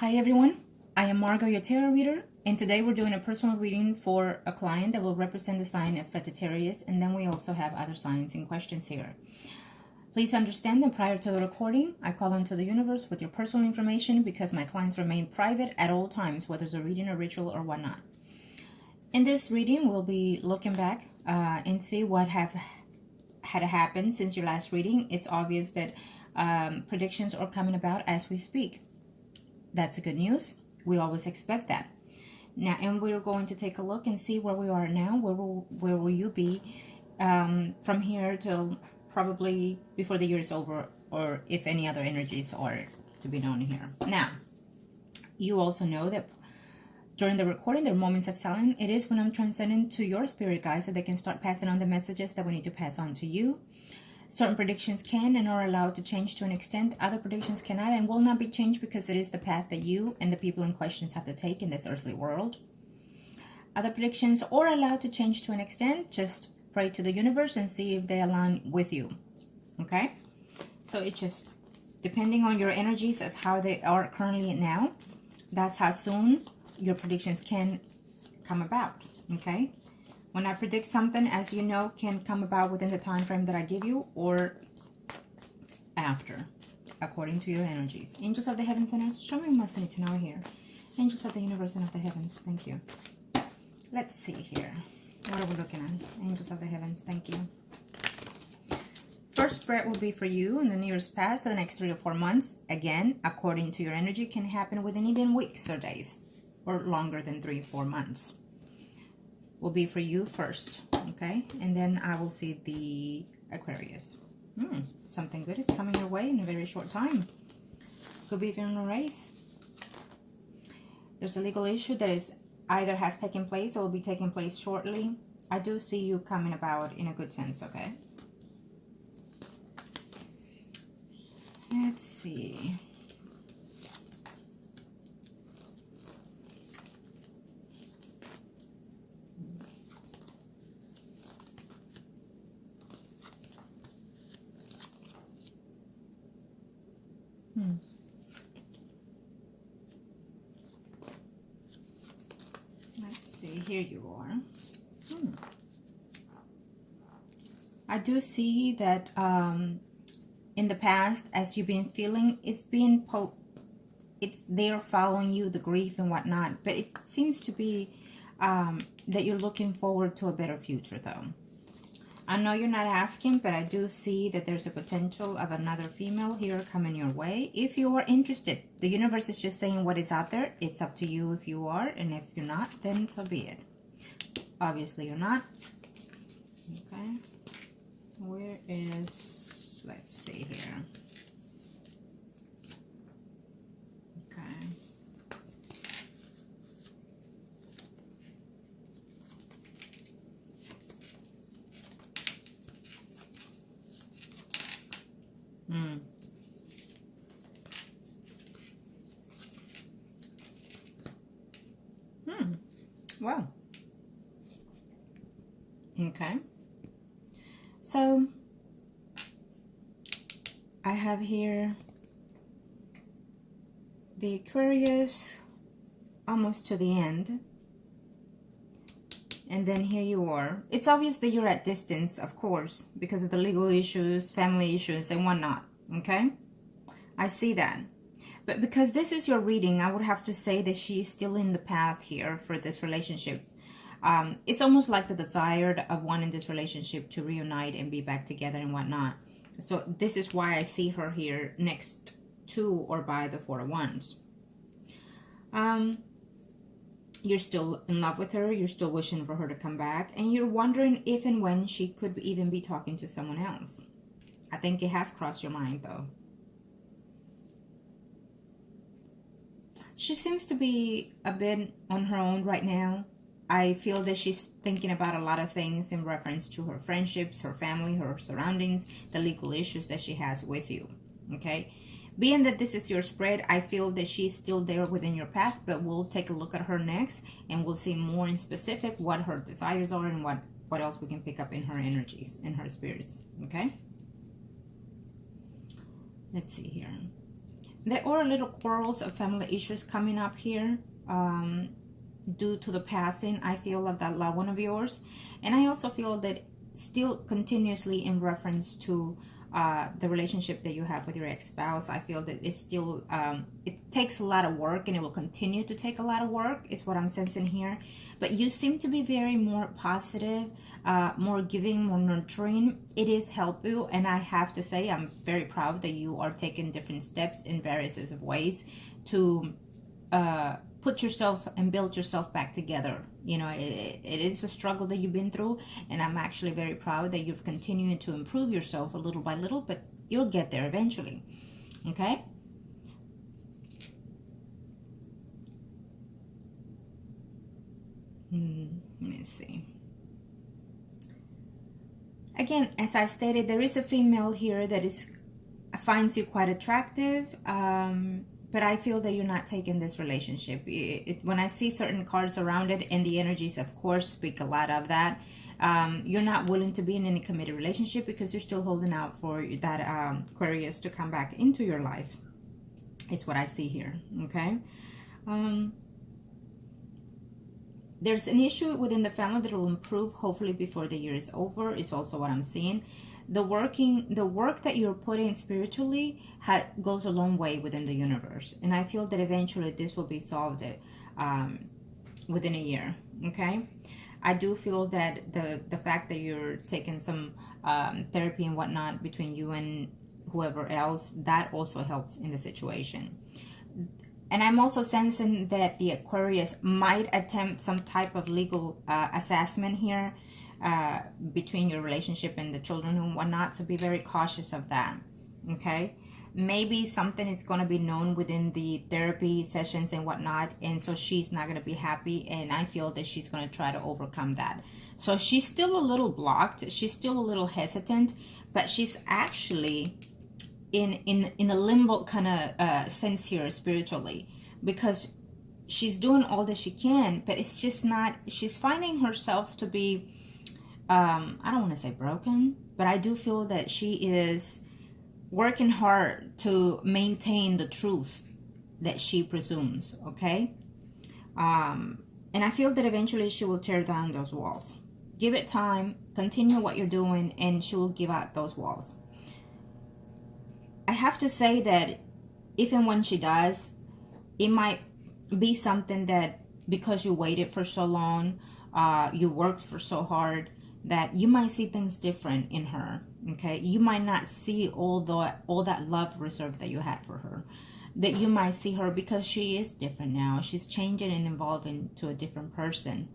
Hi everyone, I am Margourtarotreader, and today we're doing a personal reading for a client that will represent the sign of Sagittarius, and then we also have other signs and questions here. Please understand that prior to the recording, I call into the universe with your personal information because my clients remain private at all times, whether it's a reading, a ritual, or whatnot. In this reading, we'll be looking back and see what had happened since your last reading. It's obvious that predictions are coming about as we speak. That's good news. We always expect that. Now, and we're going to take a look and see where we are now. Where will you be from here till probably before the year is over, or if any other energies are to be known here. Now, you also know that during the recording, there are moments of silence. It is when I'm transcending to your spirit guides so they can start passing on the messages that we need to pass on to you. Certain predictions can and are allowed to change to an extent. Other predictions cannot and will not be changed because it is the path that you and the people in questions have to take in this earthly world. Other predictions are allowed to change to an extent. Just pray to the universe and see if they align with you. Okay? So it's just depending on your energies as how they are currently now. That's how soon your predictions can come about. Okay? When I predict something, as you know, can come about within the time frame that I give you or after, according to your energies. Angels of the heavens and earth, show me what I need to know here. Angels of the universe and of the heavens, thank you. Let's see here. What are we looking at? Angels of the heavens, thank you. First spread will be for you in the nearest past, the next 3 to 4 months. Again, according to your energy, can happen within even weeks or days, or longer than 3 or 4 months. Will be for you first, okay? And then I will see the Aquarius. Something good is coming your way in a very short time. Could be even a race. There's a legal issue that is either has taken place or will be taking place shortly. I do see you coming about in a good sense, okay? Let's see. Let's see, here you are. I do see that in the past, as you've been feeling, it's there following you, the grief and whatnot, but it seems to be that you're looking forward to a better future though. I know you're not asking, but I do see that there's a potential of another female here coming your way. If you are interested, the universe is just saying what is out there. It's up to you if you are, and if you're not, then so be it. Obviously, you're not. Okay. Where is, let's see here. Okay. Well, okay, so I have here the Aquarius almost to the end, and then here you are. It's obvious that you're at distance, of course, because of the legal issues, family issues, and whatnot, okay? I see that. But because this is your reading, I would have to say that she's still in the path here for this relationship. It's almost like the desire of wanting this relationship to reunite and be back together and whatnot. So this is why I see her here next to or by the Four of Wands. You're still in love with her. You're still wishing for her to come back. And you're wondering if and when she could even be talking to someone else. I think it has crossed your mind though. She seems to be a bit on her own right now. I feel that she's thinking about a lot of things in reference to her friendships, her family, her surroundings, the legal issues that she has with you, okay? Being that this is your spread, I feel that she's still there within your path, but we'll take a look at her next, and we'll see more in specific what her desires are and what else we can pick up in her energies, in her spirits, okay? Let's see here. There are little quarrels of family issues coming up here due to the passing, I feel, of that loved one of yours. And I also feel that still continuously in reference to the relationship that you have with your ex-spouse. I feel that it's still, it takes a lot of work, and it will continue to take a lot of work, is what I'm sensing here. But you seem to be very more positive, more giving, more nurturing. It is help you, and I have to say I'm very proud that you are taking different steps in various of ways to put yourself and build yourself back together. You know, it is a struggle that you've been through, and I'm actually very proud that you've continued to improve yourself a little by little, but you'll get there eventually. Okay? Let me see. Again, as I stated, there is a female here that finds you quite attractive, but I feel that you're not taking this relationship. When I see certain cards around it, and the energies, of course, speak a lot of that, you're not willing to be in any committed relationship because you're still holding out for that Aquarius to come back into your life. It's what I see here, okay? There's an issue within the family that will improve hopefully before the year is over, is also what I'm seeing. The work that you're putting spiritually goes a long way within the universe, and I feel that eventually this will be solved within a year. Okay, I do feel that the fact that you're taking some therapy and whatnot between you and whoever else, that also helps in the situation. And I'm also sensing that the Aquarius might attempt some type of legal assessment here between your relationship and the children and whatnot, so be very cautious of that. Okay, maybe something is going to be known within the therapy sessions and whatnot, and so she's not going to be happy, and I feel that she's going to try to overcome that. So she's still a little blocked, she's still a little hesitant, but she's actually in a limbo kind of sense here spiritually, because she's doing all that she can, but it's just not, she's finding herself to be I don't want to say broken, but I do feel that she is working hard to maintain the truth that she presumes. Okay, and I feel that eventually she will tear down those walls. Give it time, continue what you're doing, and she will give out those walls. I have to say that if and when she does, it might be something that because you waited for so long, you worked for so hard, that you might see things different in her. Okay, you might not see all that love reserve that you had for her. That you might see her because she is different now. She's changing and evolving to a different person,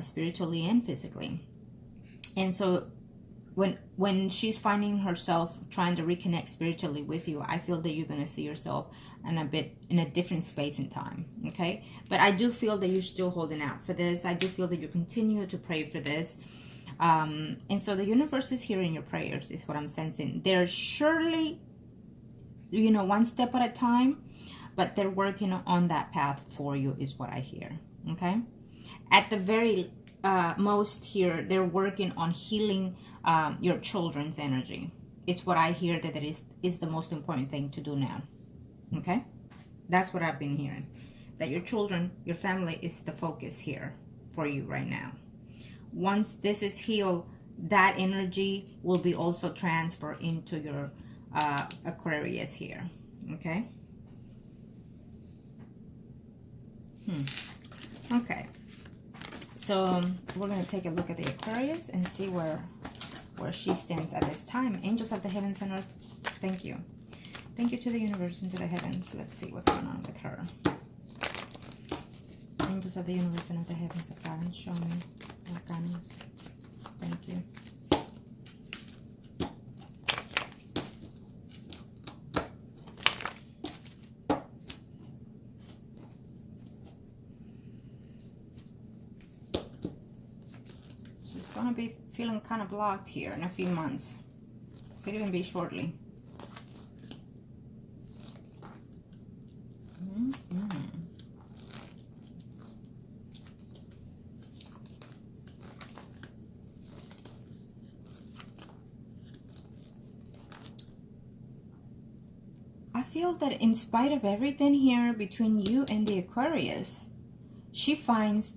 spiritually and physically. And so when she's finding herself trying to reconnect spiritually with you, I feel that you're going to see yourself in a different space and time. Okay, but I do feel that you're still holding out for this. I do feel that you continue to pray for this, and so the universe is hearing your prayers, is what I'm sensing. They're surely, you know, one step at a time, but they're working on that path for you, is what I hear. Okay, at the very most here, they're working on healing your children's energy. It's what I hear that is the most important thing to do now. Okay, that's what I've been hearing, that your children, your family is the focus here for you right now. Once this is healed, that energy will be also transferred into your Aquarius here. Okay. Okay, so we're going to take a look at the Aquarius and see where she stands at this time. Angels of the heavens and earth, thank you. Thank you to the universe and to the heavens. Let's see what's going on with her. Angels of the universe and of the heavens of God, show me arcanas. Thank you. She's going to be feeling kind of blocked here in a few months. Could even be shortly. feel that in spite of everything here between you and the Aquarius, she finds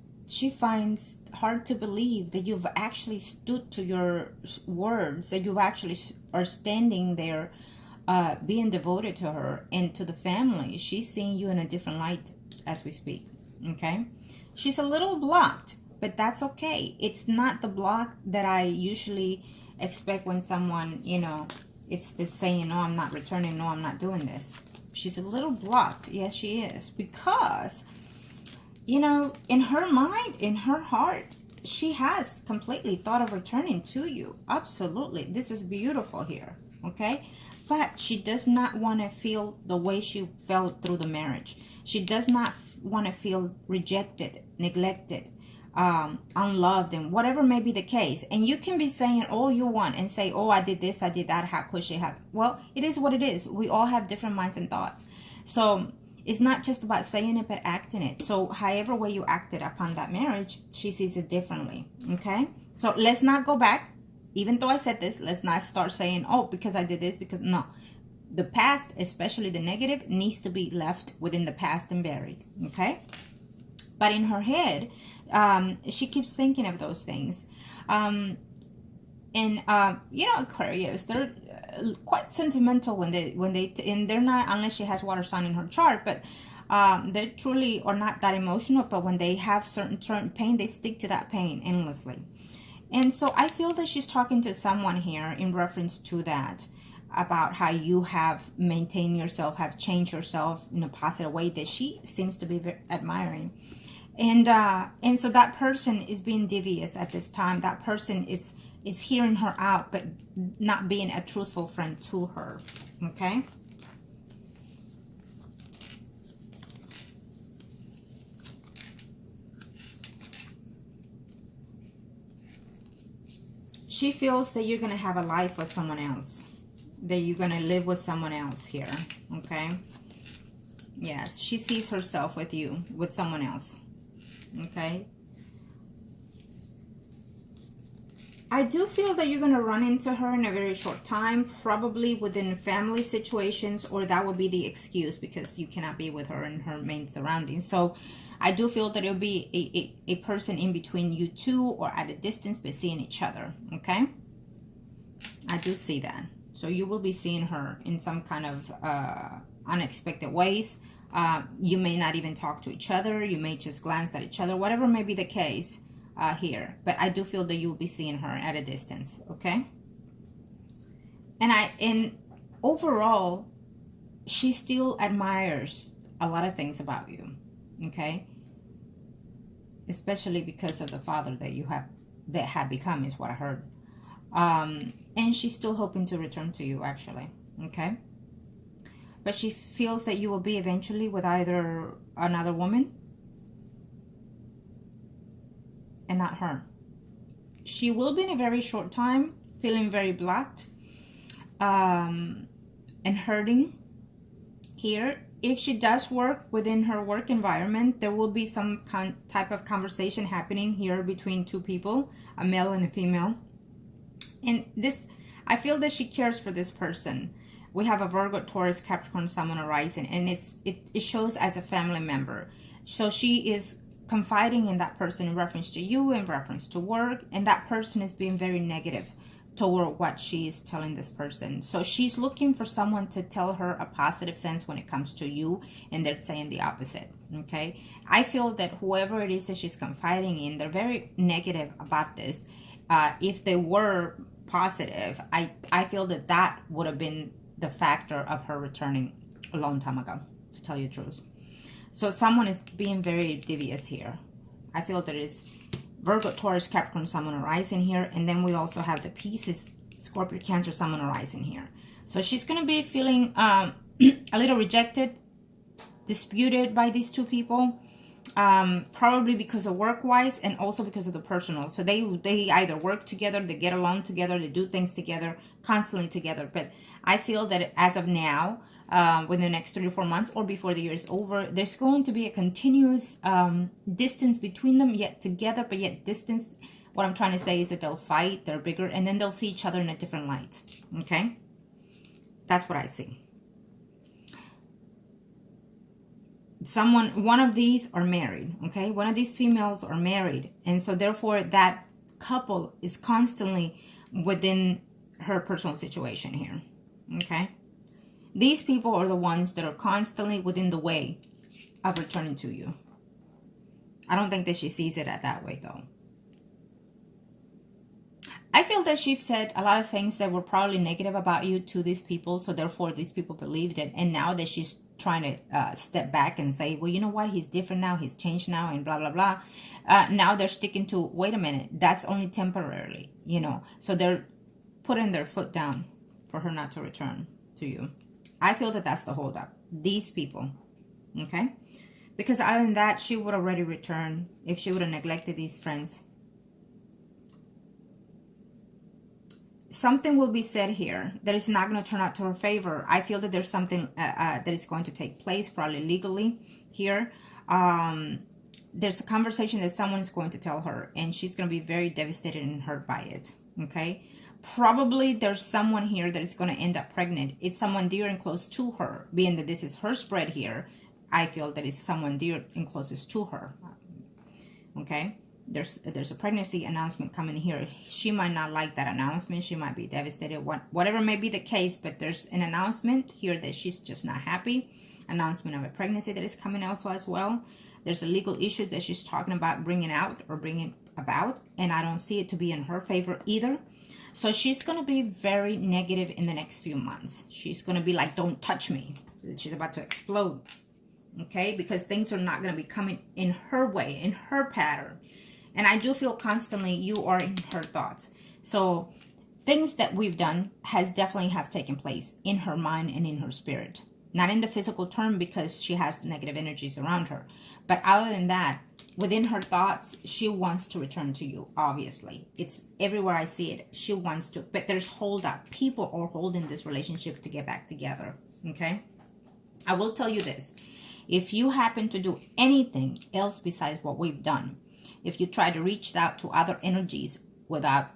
hard to believe that you've actually stood to your words, that you actually are standing there being devoted to her and to the family. She's seeing you in a different light as we speak, okay? She's a little blocked, but that's okay. It's not the block that I usually expect when someone, you know, it's saying, no, I'm not returning, no, I'm not doing this. She's a little blocked. Yes, she is. Because, you know, in her mind, in her heart, she has completely thought of returning to you. Absolutely. This is beautiful here, okay? But she does not want to feel the way she felt through the marriage. She does not want to feel rejected, neglected, unloved, and whatever may be the case. And you can be saying all you want and say, oh, I did this, I did that, how could she have? Well, it is what it is. We all have different minds and thoughts. So it's not just about saying it, but acting it. So however way you acted upon that marriage, she sees it differently, okay? So let's not go back. Even though I said this, let's not start saying, oh, because I did this, because no. The past, especially the negative, needs to be left within the past and buried, okay? But in her head, she keeps thinking of those things. You know, Aquarius, they're quite sentimental when they and they're not, unless she has water sign in her chart, but they truly are not that emotional. But when they have certain pain, they stick to that pain endlessly. And so I feel that she's talking to someone here in reference to that, about how you have maintained yourself, have changed yourself in a positive way that she seems to be very admiring. And so that person is being devious at this time. That person is hearing her out, but not being a truthful friend to her, okay? She feels that you're going to have a life with someone else, that you're going to live with someone else here, okay? Yes, she sees herself with you, with someone else, okay? I do feel that you're going to run into her in a very short time, probably within family situations, or that would be the excuse because you cannot be with her in her main surroundings. So I do feel that it'll be a person in between you two, or at a distance, but seeing each other, okay? I do see that. So you will be seeing her in some kind of unexpected ways. You may not even talk to each other. You may just glance at each other, whatever may be the case here. But I do feel that you will be seeing her at a distance, okay? And overall, she still admires a lot of things about you, okay? Especially because of the father that had become, is what I heard. And she's still hoping to return to you, actually, okay? But she feels that you will be eventually with either another woman and not her. She will be in a very short time feeling very blocked and hurting here. If she does work within her work environment, there will be some type of conversation happening here between two people, a male and a female. And this, I feel that she cares for this person. We have a Virgo, Taurus, Capricorn, Sun, Moon, Rising, and it shows as a family member. So she is confiding in that person in reference to you, in reference to work, and that person is being very negative toward what she is telling this person. So she's looking for someone to tell her a positive sense when it comes to you, and they're saying the opposite, okay? I feel that whoever it is that she's confiding in, they're very negative about this. If they were positive, I feel that that would have been the factor of her returning a long time ago, to tell you the truth. So someone is being very devious here. I feel that it's Virgo, Taurus, Capricorn, Sun, Moon, Rising here. And then we also have the pieces, Scorpio, Cancer, Sun, Moon, Rising here. So she's going to be feeling a little rejected, disputed by these two people. Probably because of work-wise and also because of the personal. So they either work together, they get along together, they do things together, constantly together. But I feel that as of now, within the next 3 to 4 months or before the year is over, there's going to be a continuous distance between them, yet together, but yet distance. What I'm trying to say is that they'll fight, they're bigger, and then they'll see each other in a different light. Okay? That's what I see. one of these are married, okay? One of these females are married. And so therefore that couple is constantly within her personal situation here, okay? These people are the ones that are constantly within the way of returning to you. I don't think that she sees it that way, though. I feel that she's said a lot of things that were probably negative about you to these people, so therefore these people believed it. And now that she's trying to step back and say, well, you know what, he's different now, he's changed now, and blah, blah, blah. Now they're sticking to, wait a minute, that's only temporarily, you know. So they're putting their foot down for her not to return to you. I feel that that's the holdup. These people, okay? Because other than that, she would already return if she would have neglected these friends. Something will be said here that is not going to turn out to her favor. I feel that there's something that is going to take place, probably legally here. There's a conversation that someone's going to tell her, and she's going to be very devastated and hurt by it, okay? Probably there's someone here that is going to end up pregnant. It's someone dear and close to her. Being that this is her spread here, I feel that it's someone dear and closest to her, okay? There's a pregnancy announcement coming here. She might not like that announcement. She might be devastated, whatever may be the case, but there's an announcement here that she's just not happy. Announcement of a pregnancy that is coming also as well. There's a legal issue that she's talking about bringing out or bringing about, and I don't see it to be in her favor either. So she's going to be very negative in the next few months. She's going to be like, don't touch me. She's about to explode, okay? Because things are not going to be coming in her way, in her pattern. And I do feel constantly you are in her thoughts. So things that we've done has definitely have taken place in her mind and in her spirit. Not in the physical term because she has negative energies around her. But other than that, within her thoughts, she wants to return to you, obviously. It's everywhere I see it. She wants to. But there's hold up. People are holding this relationship to get back together. Okay? I will tell you this. If you happen to do anything else besides what we've done, if you try to reach out to other energies without,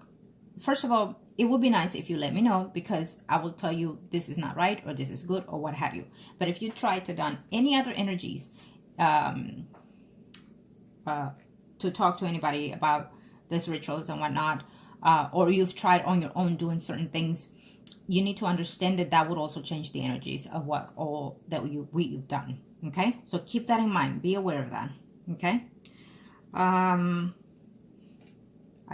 first of all, it would be nice if you let me know, because I will tell you this is not right or this is good or what have you. But if you try to done any other energies to talk to anybody about these rituals and whatnot, or you've tried on your own doing certain things, you need to understand that that would also change the energies of what all that you've done. Okay, so keep that in mind. Be aware of that. Okay. I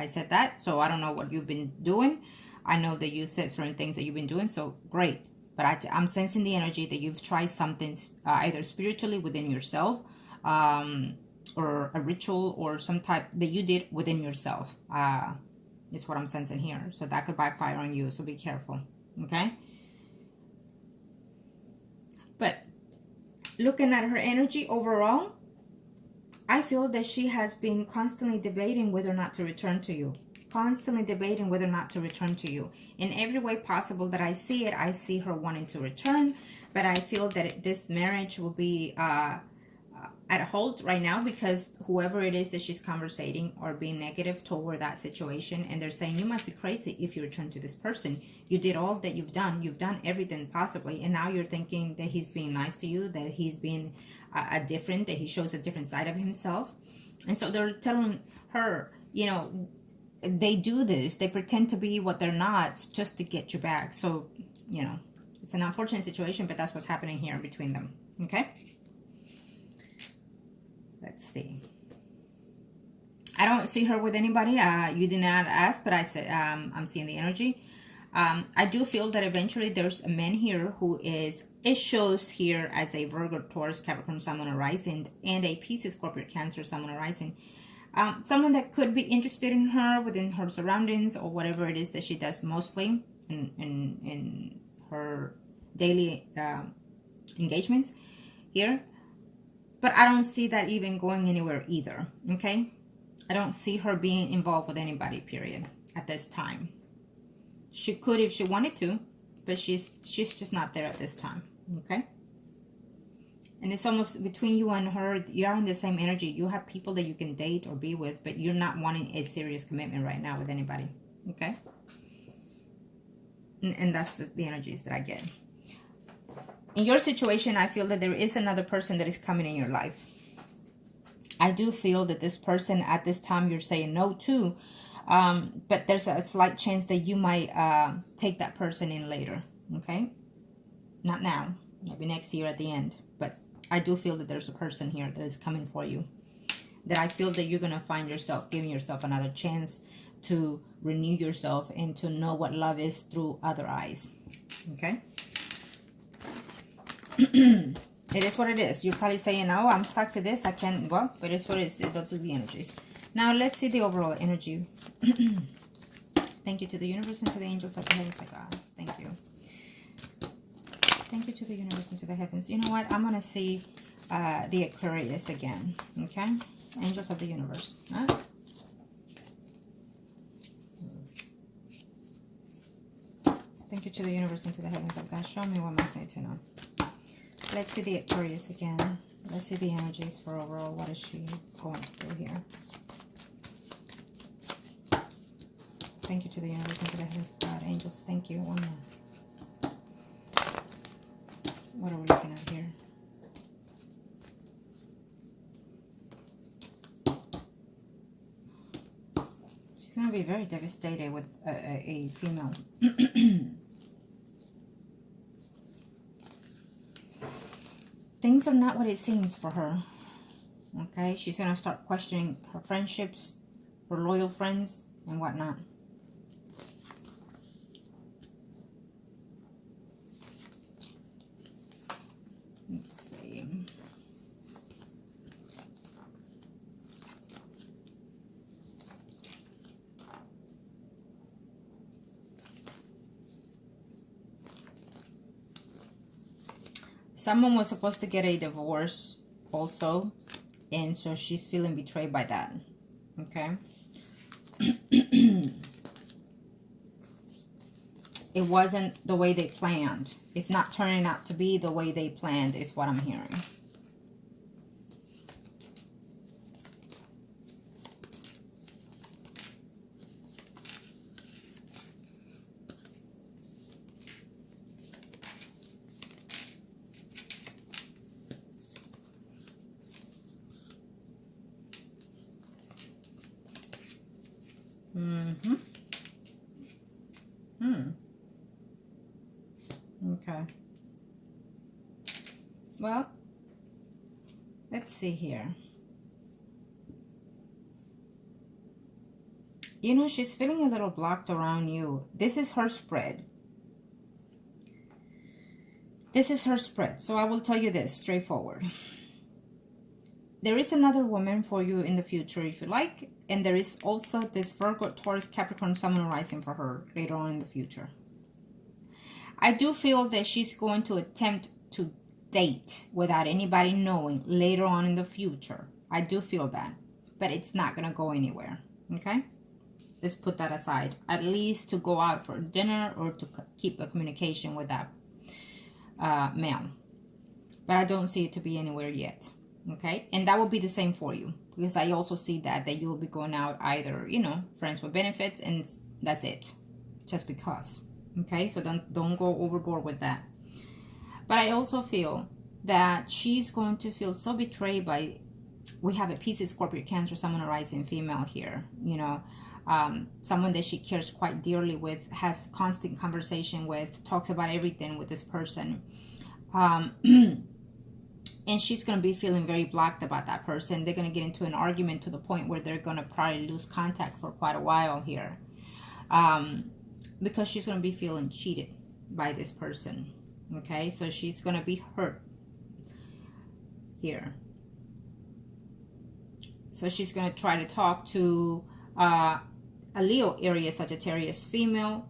said that, so I don't know what you've been doing. I know that you said certain things that you've been doing, so great. But I'm sensing the energy that you've tried something either spiritually within yourself, or a ritual or some type that you did within yourself. It's what I'm sensing here. So that could backfire on you, so be careful. Okay? But looking at her energy overall, I feel that she has been constantly debating whether or not to return to you. Constantly debating whether or not to return to you. In every way possible that I see it, I see her wanting to return. But I feel that this marriage will be at hold right now, because whoever it is that she's conversating or being negative toward that situation, and they're saying, you must be crazy if you return to this person. You did all that you've done. You've done everything possibly. And now you're thinking that he's being nice to you, that he's being that he shows a different side of himself. And so they're telling her, you know, they do this. They pretend to be what they're not just to get you back. So, you know, it's an unfortunate situation, but that's what's happening here between them. Okay? Let's see. I don't see her with anybody. You did not ask, but I said I'm seeing the energy. I do feel that eventually there's a man here who is, it shows here as a Virgo, Taurus, Capricorn, Sun, Moon, Rising, and a Pisces, Scorpio, Cancer, Sun, Moon, Rising. Someone that could be interested in her within her surroundings or whatever it is that she does mostly in her daily engagements here. But I don't see that even going anywhere either, okay? I don't see her being involved with anybody, period, at this time. She could if she wanted to, but she's just not there at this time, okay? And it's almost between you and her, you are in the same energy. You have people that you can date or be with, but you're not wanting a serious commitment right now with anybody, okay? And that's the energies that I get. in your situation, I feel that there is another person that is coming in your life. I do feel that this person at this time you're saying no to, but there's a slight chance that you might take that person in later, okay? Not now, maybe next year at the end, but I do feel that there's a person here that is coming for you, that I feel that you're going to find yourself, giving yourself another chance to renew yourself and to know what love is through other eyes, okay? It is what it is. You're probably saying, oh, I'm stuck to this. I can't. Well, but it's what it is. Those are the energies. Now, let's see the overall energy. Thank you to the universe and to the angels of the heavens. God, thank you. Thank you to the universe and to the heavens. You know what? I'm going to see the Aquarius again. Okay? Angels of the universe. Huh? Thank you to the universe and to the heavens of God. Show me what must I need to know. Let's see the Aquarius again. Let's see the energies for overall. What is she going to do here? Thank you to the universe and to the heavens of God. Angels, thank you. One more. What are we looking at here? She's going to be very devastated with a female. Things are not what it seems for her. Okay? She's going to start questioning her friendships, her loyal friends, and whatnot. Let's see. Someone was supposed to get a divorce also, and so she's feeling betrayed by that. Okay? It wasn't the way they planned. It's not turning out to be the way they planned, is what I'm hearing. Okay. Well, let's see here. You know, she's feeling a little blocked around you. This is her spread. This is her spread. So I will tell you this straightforward. There is another woman for you in the future if you like. And there is also this Virgo, Taurus, Capricorn, Sun, and Rising for her later on in the future. I do feel that she's going to attempt to date without anybody knowing later on in the future. I do feel that. But it's not going to go anywhere. Okay? Let's put that aside. At least to go out for dinner or to keep a communication with that male. But I don't see it to be anywhere yet. Okay? And that will be the same for you. Because I also see that you will be going out either, you know, friends with benefits, and that's it. Just because. Okay? So don't go overboard with that. But I also feel that she's going to feel so betrayed by, we have a Pisces, Scorpio, Cancer, someone arising female here, you know, someone that she cares quite dearly with, has constant conversation with, talks about everything with this person. And she's going to be feeling very blocked about that person. They're going to get into an argument to the point where they're going to probably lose contact for quite a while here. Because she's going to be feeling cheated by this person. Okay, so she's going to be hurt here. So she's going to try to talk to a Leo area Sagittarius female.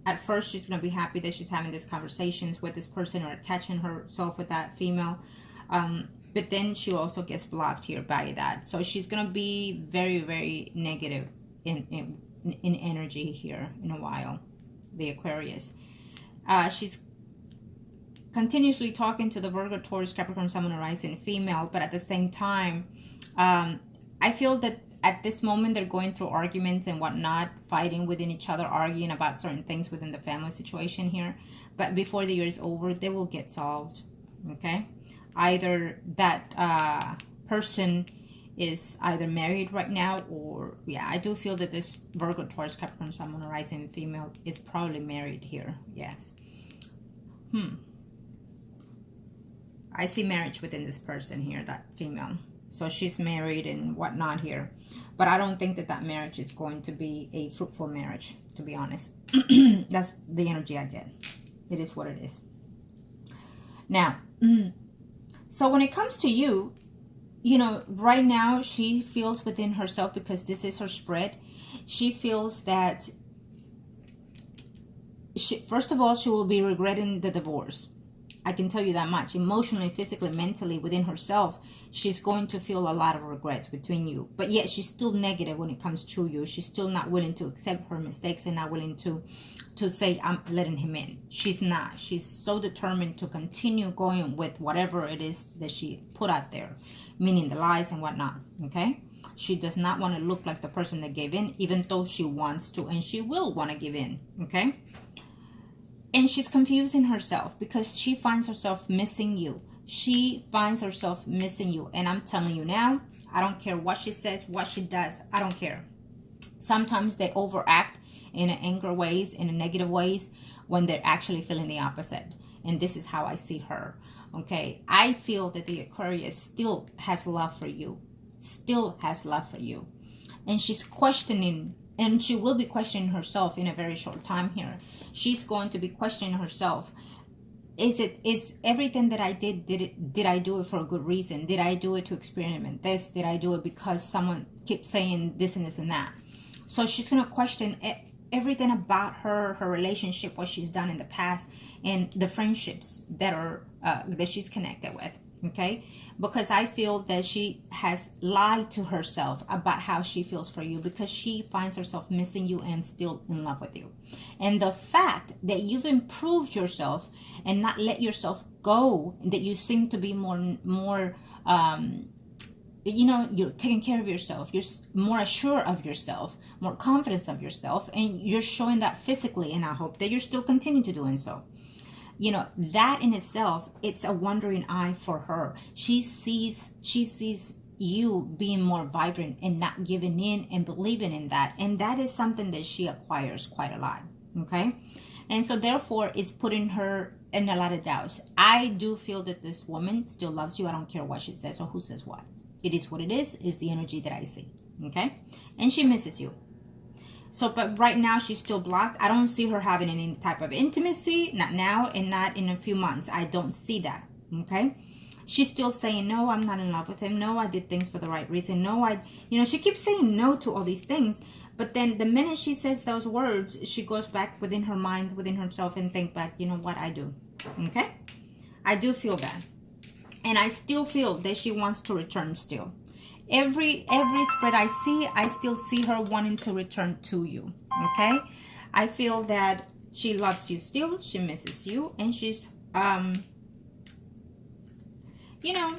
At first, she's going to be happy that she's having these conversations with this person or attaching herself with that female. But then she also gets blocked here by that. So she's going to be very, very negative in energy here in a while, the Aquarius. She's continuously talking to the Virgo, Taurus, Capricorn, Sun, Rising female, but at the same time, I feel that at this moment they're going through arguments and whatnot, fighting within each other, arguing about certain things within the family situation here. But before the year is over, they will get solved. okay? Either that person is either married right now, or yeah, I do feel that this Virgo, Taurus, Capricorn, Sun, Moon, Rising female is probably married here. Yes. I see marriage within this person here, that female. So she's married and whatnot here. But I don't think that that marriage is going to be a fruitful marriage, to be honest. That's the energy I get. It is what it is. Now, so when it comes to you, you know, right now she feels within herself, because this is her spread, she feels that, first of all, she will be regretting the divorce. I can tell you that much. Emotionally, physically, mentally, within herself, she's going to feel a lot of regrets between you. But yet she's still negative when it comes to you. She's still not willing to accept her mistakes and not willing to say, I'm letting him in. She's not. She's so determined to continue going with whatever it is that she put out there, meaning the lies and whatnot, okay? She does not want to look like the person that gave in, even though she wants to, and she will want to give in, okay? And she's confusing herself because she finds herself missing you. She finds herself missing you. And I'm telling you now, I don't care what she says, what she does. I don't care. Sometimes they overact in anger ways, in negative ways, when they're actually feeling the opposite. And this is how I see her. Okay. I feel that the Aquarius still has love for you. Still has love for you. And she's questioning, and she will be questioning herself in a very short time here. She's going to be questioning herself. Is everything that I did I do it for a good reason? Did I do it to experiment this? Did I do it because someone kept saying this and this and that? So she's going to question everything about her relationship, what she's done in the past, and the friendships that are that she's connected with. Okay, because I feel that she has lied to herself about how she feels for you, because she finds herself missing you and still in love with you. And the fact that you've improved yourself and not let yourself go, that you seem to be more you know, you're taking care of yourself, you're more assured of yourself, more confident of yourself, and you're showing that physically, and I hope that you're still continuing to doing so. You know, that in itself, it's a wondering eye for her. She sees you being more vibrant and not giving in and believing in that. And that is something that she acquires quite a lot. Okay. And so therefore, it's putting her in a lot of doubts. I do feel that this woman still loves you. I don't care what she says or who says what. It is what it is the energy that I see. Okay. And she misses you. So, but right now she's still blocked. I don't see her having any type of intimacy, not now and not in a few months. I don't see that, okay? She's still saying, no, I'm not in love with him. No, I did things for the right reason. No, she keeps saying no to all these things. But then the minute she says those words, she goes back within her mind, within herself, and think back, you know what, I do, okay? I do feel that. And I still feel that she wants to return still. Every spread I see, I still see her wanting to return to you, okay? I feel that she loves you still, she misses you, and she's, you know,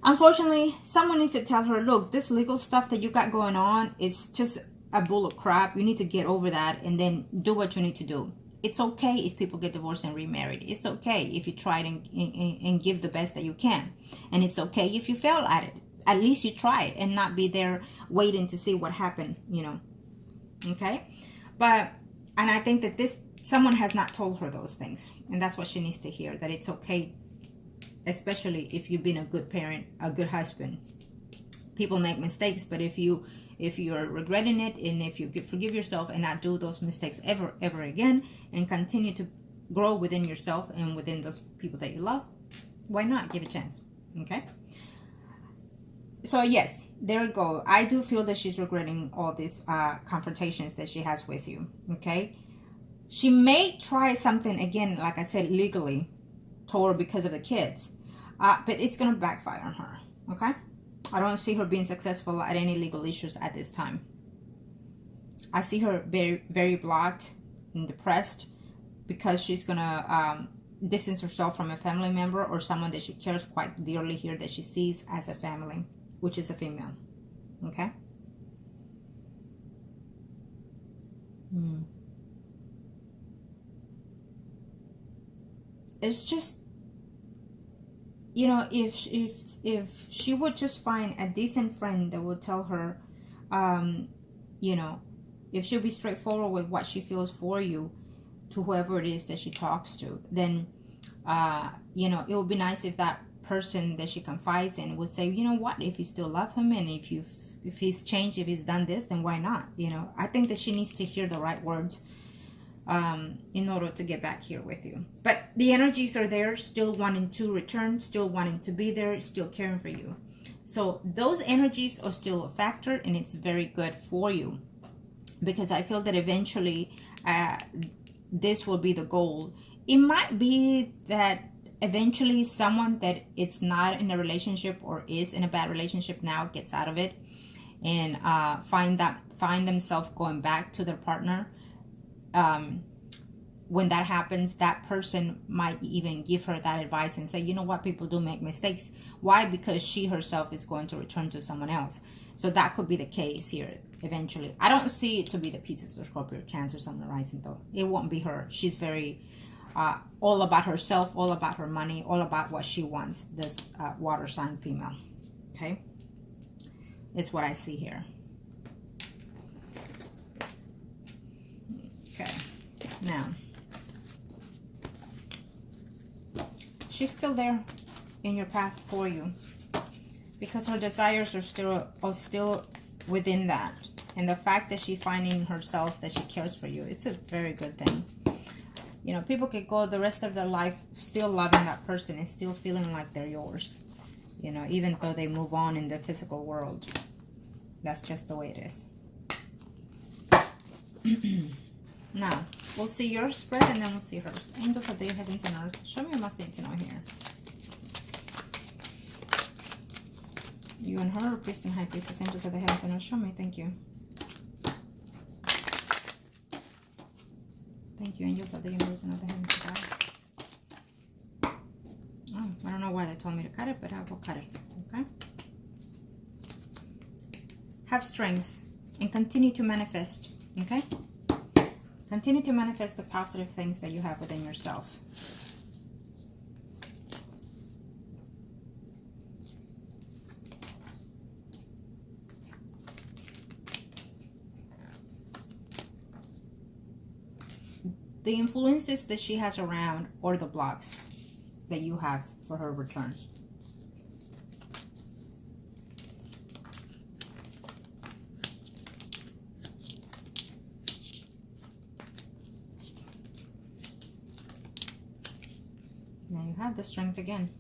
unfortunately, someone needs to tell her, look, this legal stuff that you got going on is just a bull of crap. You need to get over that and then do what you need to do. It's okay if people get divorced and remarried. It's okay if you try and give the best that you can. And it's okay if you fail at it. At least you try it and not be there waiting to see what happened, you know. Okay? But, and I think that someone has not told her those things. And that's what she needs to hear, that it's okay, especially if you've been a good parent, a good husband. People make mistakes, but if you're regretting it, and if you forgive yourself and not do those mistakes ever again, and continue to grow within yourself and within those people that you love, why not give a chance? Okay? So yes, there we go. I do feel that she's regretting all these confrontations that she has with you. Okay, she may try something again, like I said, legally, toward because of the kids, but it's gonna backfire on her. Okay, I don't see her being successful at any legal issues at this time. I see her very, very blocked and depressed because she's gonna distance herself from a family member or someone that she cares quite dearly here, that she sees as a family, which is a female. Okay? It's just you know, if she would just find a decent friend that would tell her, you know, if she'll be straightforward with what she feels for you to whoever it is that she talks to, then you know, it would be nice if that person that she confides in would say, you know what, if you still love him, and if he's changed, if he's done this, then why not? You know, I think that she needs to hear the right words in order to get back here with you. But the energies are there, still wanting to return, still wanting to be there, still caring for you. So those energies are still a factor, and it's very good for you, because I feel that eventually this will be the goal. It might be that eventually someone that it's not in a relationship or is in a bad relationship now gets out of it and find themselves going back to their partner. When that happens, that person might even give her that advice and say, you know what, people do make mistakes. Why? Because she herself is going to return to someone else. So that could be the case here eventually. I don't see it to be the Pisces or Scorpio or Cancer Sun or Rising though. It won't be her. She's very all about herself, all about her money, all about what she wants, this water sign female. Okay? It's what I see here. Okay. Now, she's still there in your path for you, because her desires are still within that. And the fact that she's finding herself, that she cares for you, it's a very good thing. You know, people could go the rest of their life still loving that person and still feeling like they're yours. You know, even though they move on in the physical world. That's just the way it is. Now, we'll see your spread and then we'll see hers. Angels of the heavens and earth. Show me what must need to know here. You and her, priest and high priestess, angels of the heavens and earth. Show me, thank you. Thank you, angels of the universe and of the heavens of God. Oh, I don't know why they told me to cut it, but I will cut it. Okay? Have strength and continue to manifest. Okay? Continue to manifest the positive things that you have within yourself. The influences that she has around, or the blocks that you have for her return. Now you have the strength again.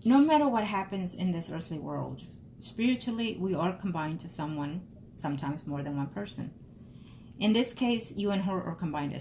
No matter what happens in this earthly world, spiritually we are combined to someone, sometimes more than one person. In this case, you and her are combined as